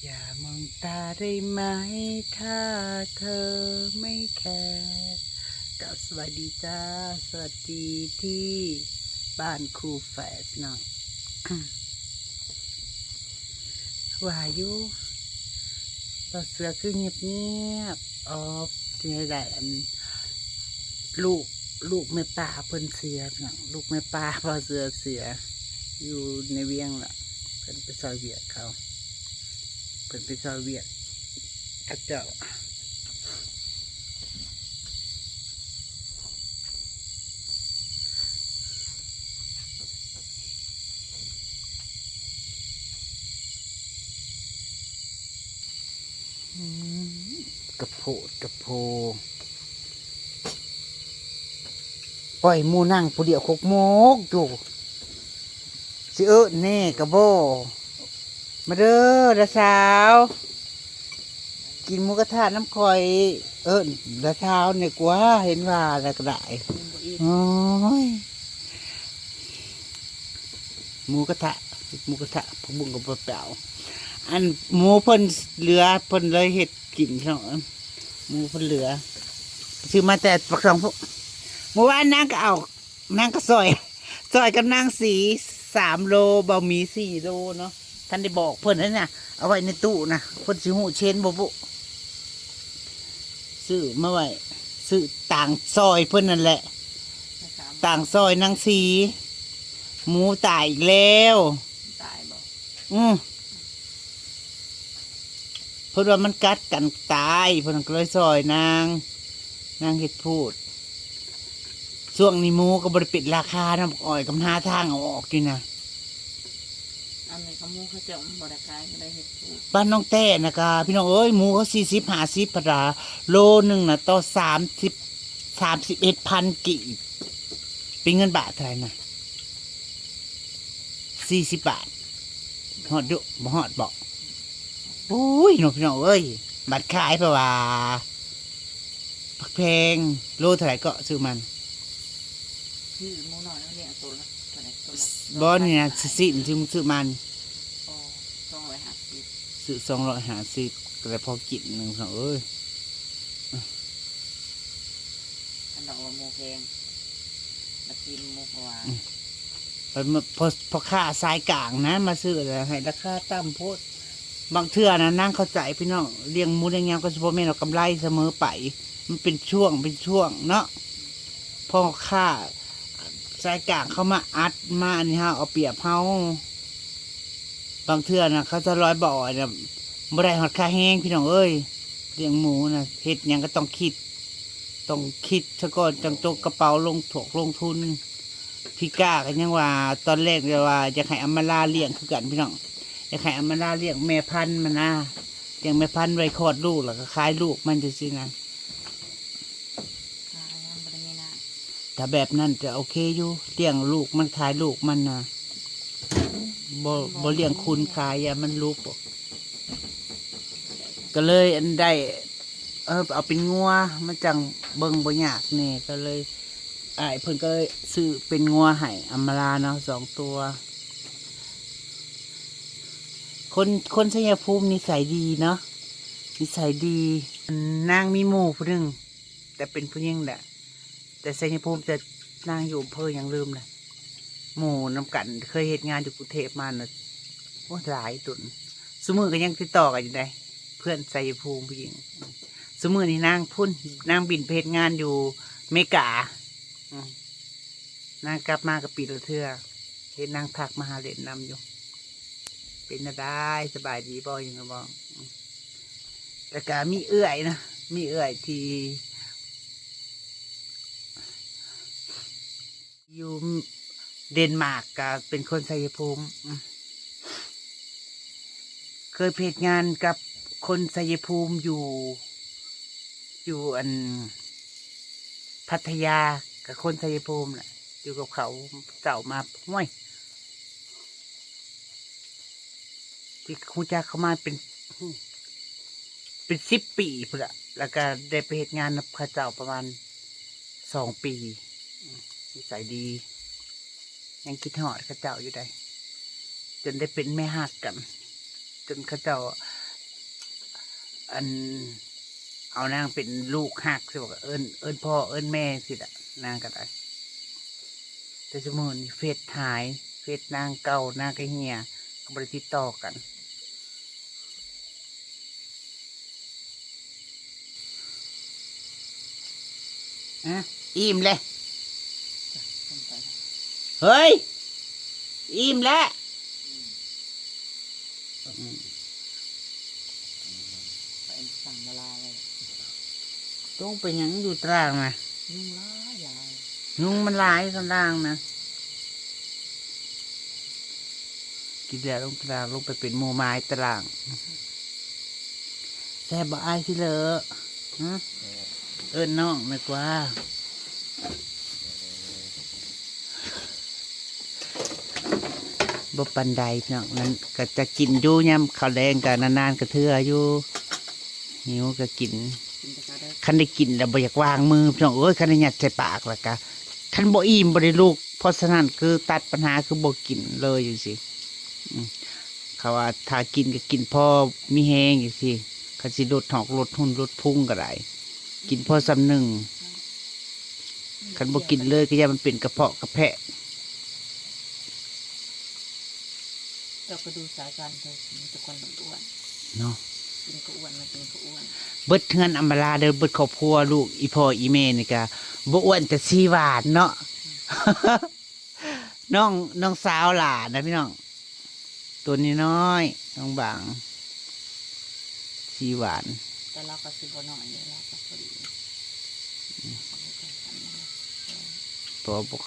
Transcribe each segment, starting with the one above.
อย่ามองตาได้ไหมถ้าเธอไม่แคร์ก็สวัสดีจ้าสวัสดีที่บ้านครูแฝดเนาะ ว่าอยู่บ่เสือคือเงียบเงียบอ๋อที่ได้อันลูกลูกแม่ป่าเพิ่นเสียเนาะลูกแม่ป่าพอเสือเสียอยู่ในเวียงล่ะเพิ่นไปซอยเวียกเขาเพิ่นไปซอยเวียกกับเจ้ากระโพดกระโพปล่อยหมูนั่งผู้เดียวคุกโมกอยู่สิแน่กระโบมาเด้อละสาวกินหมูกระทะน้ำคอยละเช้าเนี่ยกว่าเห็นว่าอะไรก็ได้โอ้ยหมูกระทะพวกบุ้งกับเปล่าอันหมูเพิ่นเหลือเพิ่นเลยเห็ดกินเนาะหมูเพิ่นเหลือซื้อมาแต่ปักสองพวกเมื่อวานนางก็เอานางก็ซอยกับนางสี3 โลบะหมี่4 โลเนาะท่านได้บอกเพิ่นนั่นน่ะเอาไว้ในตู้นะเพิ่นสิหูเชนบ่บุซื้อมาไว้ซื้อต่างซอยเพิ่นนั่นแหละต่างซอยนางสีหมูตายอีกแล้วตายบอกเพิ่นว่ามันกัดกันตายเพิ่นก็เลยซอยนางเฮ็ดพูดช่วงนี้หมูก็บริปิดราคาน้ำอ้อยกำหาทางเอาออกอยู่นะอันนี้เขามูเขาจะบริการไม่ได้เห็ดถูกบ้านน้องแต้นะคะพี่น้องเอ้ยหมูเขา40-50 บาทโลนึงนะต่อ31,000 กีบเป็นเงินบาทเท่าไหร่นะ40 บาทฮอดดุบ่ฮอดบอกอุ้ยน้องพี่น้องเอ้ยบัตรขายเพราะว่าผักแพงโลเท่าไหร่ก็ซื้อมันคือมูน้อยนั่นเนี่ยตัวละตัวไหนตัวละบอนี่นะซื้อมันอ๋อ250ซื้อ250ก็ได้พอกินหนึ่งเอ้ยอันดอกว่ามูแพงมากินมูหวานพอค่าสายกลางนะมาซื้อเลยให้ราคาต่ำโพดบางเทื่อนะนั่งเข้าใจพี่น้องเลี้ยงหมูเลี้ยงยำก็เฉพาะแม่เรากำไรเสมอไปมันเป็นช่วงเนาะพอค่าสายกลางเขามาอัดมาอันนี้ฮะเอาเปรียบเขาบางเทื่อนะเขาจะร้อยบ่อเนี่ยบ่ได้หอดค่าแห้งพี่น้องเอ้ยเลี้ยงหมูนะเฮ็ดยังก็ต้องคิดซะก่อนจังโจกกระเป๋าลงทุนพี่ก้ากันยังว่าตอนแรกเลยว่าจะให้อำมาลาเลี้ยงคือกันพี่น้องจะให้อำมาลาเลี้ยงแม่พันธุ์มันนะเลี้ยงแม่พันธุ์ไว้คลอดลูกแล้วก็ขายลูกมันจะสินะถ้าแบบนั้นจะโอเคอยู่เลี้ยงลูกมันขายลูกมันนะบ่เลี้ยงคุณขายอย่ามันลูกก็เลยอันได้เอาเป็นงัวมันจังเบิ่งบ่ยากเนี่ยก็เลยเพิ่นก็ซื้อเป็นงัวให้อำมาลาเนาะ2 ตัวคนชัยภูมินิสัยดีเนาะนิสัยดีนางมีหมู่ผู้หนึ่งแต่เป็นผู้หญิงแหละแต่ชัยภูมิจะนางอยู่อำเภอยังลืมเลยหมู่นำกันเคยเหตุงานอยู่กรุงเทพมาเนาะโอ้หลายตุนสมือก็ยังติดต่อกันอยู่ได้เพื่อนชัยภูมิผู้หญิงสมือนี่นางบินไปเหตุงานอยู่เมกานางกลับมากับปีละเทื่อเห็นนางทักมาหาเล่นนำอยู่เป็นน่ะได้สบายดีบ่ยังก็บอกแต่ก็มีเอื้อยนะมีเอื้อยที่อยู่เดนมาร์กก็เป็นคนชัยภูมิเคยเพจงานกับคนชัยภูมิอยู่อันพัทยากับคนชัยภูมิแหละอยู่กับเขาเจ้ามาห้วยที่คุณจ้าเขามาเป็น10 ปีพุ่นละแล้วก็ได้ไปเหตุงานกับเขาเจ้าประมาณ2 ปีนิสัยดียังคิดหอดเขาเจ้าอยู่ได้จนได้เป็นแม่หักกันจนเขาเจ้า อันเอานางเป็นลูกหักสิบอกว่าเอิญพ่อเอิญแม่สิละนางก็ได้แต่สมมติเฟซหายเฟซนางเก่านางก็เหียก็บริติดต่อกันอ่ะอิ่มเลย ต้มไปนะ เฮ้ย อิ่มแล้ว ไปสั่งเวลาเลย ต้องไปหยังอยู่ตารางนะ ยุ่งล้ายาย ยุงมันหลายตารางนะกินแล้วลงตารางลงไปเป็นโมไม้ตารางแซ่บบ่อายสิเลอะฮะเอิ้นน้องไม่กว่าบ่ปันใดพี่น้องนั้นก็จะกินอยู่ยามข้าวแดงก็นานๆก็เทื่ออยู่หิวก็กิน กินตะกร้าได้ คันได้กินแล้วบ่อยากวางมือพี่น้องเอ้ยคันได้ยัดใส่ปากแล้วก็คันบ่อิ่มบ่ได้ลูกเพราะฉะนั้นคือตัดปัญหาคือบ่กินเลยอยู่สิเขาว่าถ้ากินก็กินพอมีแฮงอยู่สิคันสิลดหอกลดหุ่นลดพุงก็ได้กินพอสำหนึ่งคันบ่กินเลยก็อย่ามันเป็นกระเพาะกระแพะ เจ้าก็ดูสายการเธอมีแต่คนอ้วน เนาะ กินก็อ้วนมากินก็อ้วน เบิดเฮือนอำมาลาเด้อเบิดครอบครัวลูกอีพ่ออีแม่นี่ก็บ่อ้วนแต่สีหวานเนาะ น้องสาวหลานนะพี่น้องตัวนี้น้อยน้องบางสีหวาน แต่เราก็สิบ่น้อยเลยเราก็พอดี ตัวบก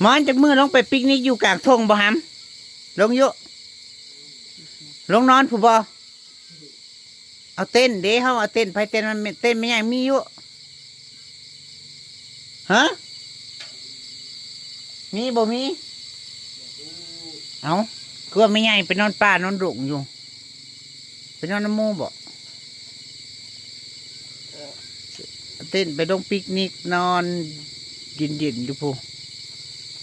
มอนจากมือลงไปปิกนิกอยู่กลางทงบ่ฮัมลงอยู่ลงนอนผู้บ่เอาเต้นเด้เฮาเอาเต้นไปเต้นมันเต้นไม่ใหญ่มีอยู่ฮะมีบ่มีเอาคือว่าไม่ใหญ่ไปนอนป่านอนดงอยู่ไปนอนน้ำหมูบ่เต้นไปลงปิกนิกนอนเย็นๆอยู่ผู้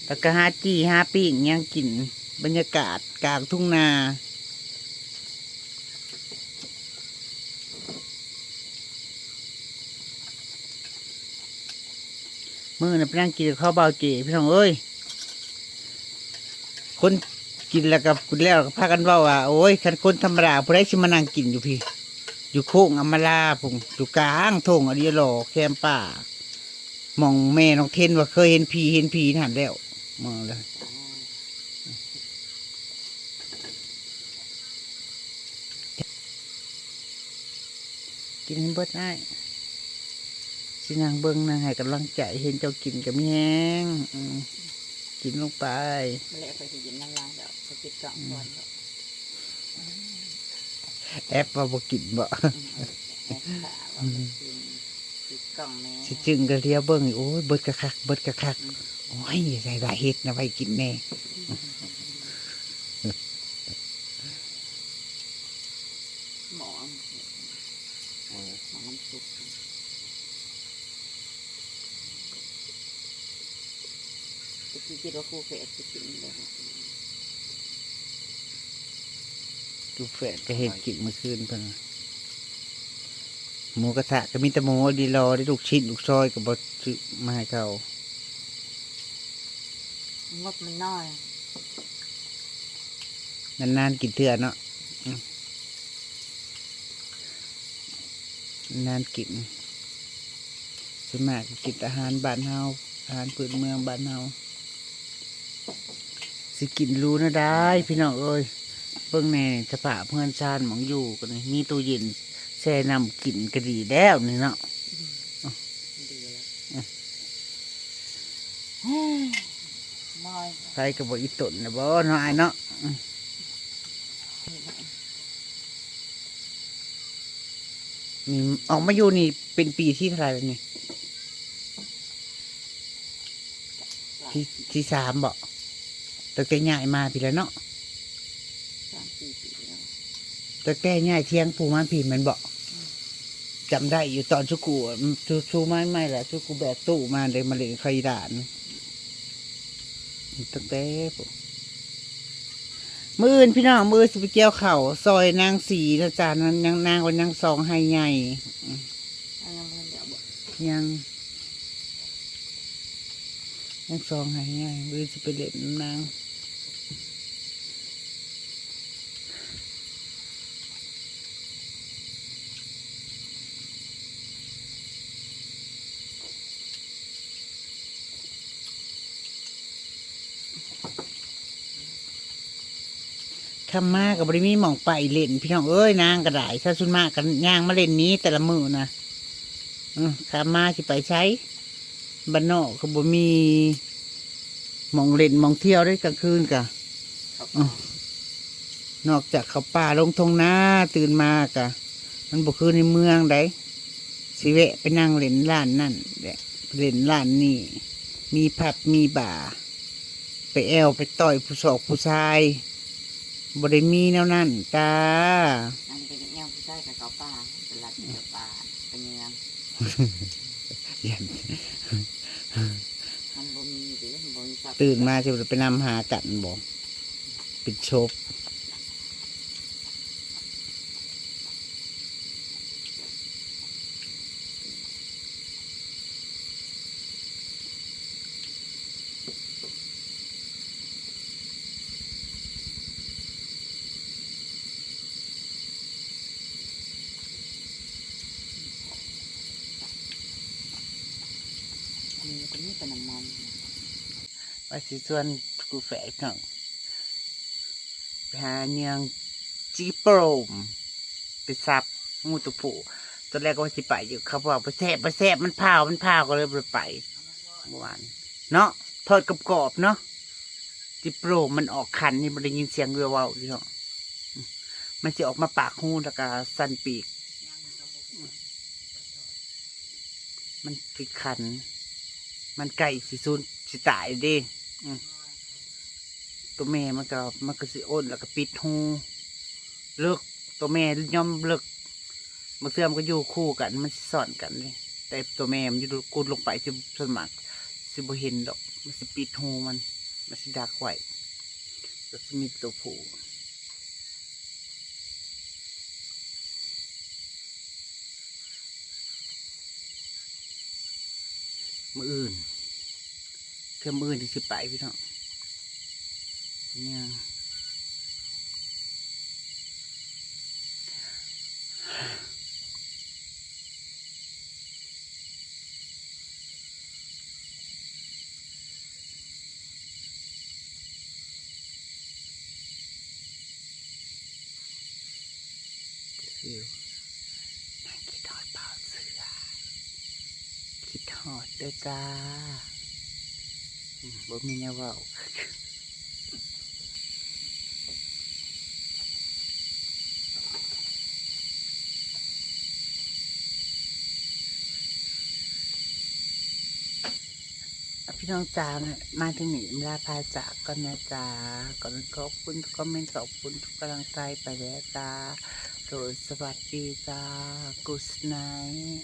แล้วก็หาจี้หาปิ้งยังกินบรรยากาศกลางทุ่งนามื่อน่ะไปนั่งกินข้าวเบาเจ๋พี่น้องเอ้ยคนกินแล้วกับคุณแล้วก็พากันเว้าว่าโอ้ยคันคนธรรมดาผู้ใดสิมานั่งกินอยู่พี่อยู่โค้งอำมาลาพุ่งอยู่กลางทงอดีหล่อแคมป่ามองแม่น้องเทนว่าเคยเห็นผีนั่นแล้วมองเลยกินให้เบิดได้สินางเบิ้งนางให้กำลังใจเห็นเจ้ากินกับแห้งกินลงไป ไม่เละไปสิยินน้ำล้างเดี๋ยวไปปิดกล่องก่อนเดี๋ยว แอปว่าบ่กินบ่ แอบขาว่าไปกินปิดกล่องแม่ สิจึงก็เรียเบิ้งโอ้ยเบิดกะคักเบิดกะคักโอ้ยใส่หลายเฮ็ดนะไว้กินแน่ หมอหมอน้ำซุปจะคิดว่าครูเฟสจะกินเลย ดูแฟนก็เห็นกินเมื่อคืนเพิ่นหมูกระทะก็มีแต่หมูดีรอได้ลูกชิ้นลูกซอยก็บ่ซื้อมาให้เขา งบมันน้อย นานๆกินเทื่อเนาะนานกินส่วนมากก็กินอาหารบ้านเฮาอาหารพื้นเมืองบ้านเฮาสิกินรู้นะได้พี่น้องเอ้ยเบิ่งแน่สภาพเพื่อนชาติหมองอยู่กันนี่มีตู้เย็นแช่น้ำกินก็ดีแล้วนี่เนาะ ดีแล้วมอย ใครก็บอกอีตนนะบ่น้อยเนาะนี่ออกมาอยู่นี่เป็นปีที่เท่าไหร่แล้วนี่ที่สามบ่ตั้งแต่ย้ายมาพี่แล้วเนาะ 3-4 ปีแล้ว ตั้งแต่ย้ายเที่ยงปูมันพี่แมันบ่ จำได้อยู่ตอนชุกูชูไม่แหละชุกูแบกตู้มาเลยมาเล่นไข่ด่านตั้งแต่มืออื่นพี่น้องมือสิไปเกี่ยวเข่าซอยนางสีนะจ๊ะนั้นยังนางวันยังซองให้ใหญ่ อันยังมันเดี๋ยวบอก ยังซองให้ใหญ่มือสิไปเล่นนางคำมากกับบริมีหมองไปเล่นพี่น้องเอ้ยนางกระไดถ้าสุนมากกันย่างมาเล่นนี้แต่ละมือนะคำมาสิไปใช้บ้านนอกเขาบ่มีหมองเล่นหมองเที่ยวได้กลางคืนกะ ครับ นอกจากเขาป่าลงทงนาตื่นมากะมันบ่คือในเมืองได้สิเวะไปนั่งเล่นร้านนั่นแหละเล่นร้านนี่มีผับมีบ่าร์ไปแอวไปต่อยผู้สอกผู้ชายบ่ได้มีแนวนั่นจ้า อันนี้เป็นยังผู้ชายกับเขาป่าเป็นรัดเดียวป่าเป็นยัง ยัน มันบ่มีหรือมันบ่มีสัก ตื่นมาจะไปนำหากันบอกเป็นโชบมีตรงนี้เป็นน้ำมัน ว่าสิส่วนกูแฝกน้องไปหาเนียงจีโปรมไปซับงูตัวผู้ตอนแรกก็ว่าสิไปอยู่เขาบอกไปแซ่บมันเผาก็เลยบ่ไปเมื่อวานเนาะทอดกรอบๆเนาะจีโปรมมันออกคันนี่มันได้ยินเสียงเรือว่าวพี่น้องมันจะออกมาปากหูแล้วก็สั่นปีกมันคือคัน มันไก่สิซูนสิตายเดิตัวแม่มันก็สิอ้นแล้วก็ปิดหูเลิกตัวแม่ย่อมเลิกบางเทื่อมันก็อยู่คู่กันมันสิสอนกันเลยแต่ตัวแม่มันอยู่กุดลงไปสิสวนมัครสิบ่เห็นดอกมันสิปิดหูมันสิดักไว้แล้วสิมีตัวผู้มืออื่นเครื่องมืออื่นที่สิไปพี่น้องเนี่ยฟิวนั่งคิดทอดเปล่าเสือคิดทอดเด้อจ้าบ่มีแนวเว้าพี่น้องจ้าเนี่ยมาถึงนี่เวลาพาจากก่อนนะจ้าก่อนขอบคุณทุกคอมเมนต์ขอบคุณทุกกำลังใจไปแล้วจ้าโดยสวัสดีจ้า Good night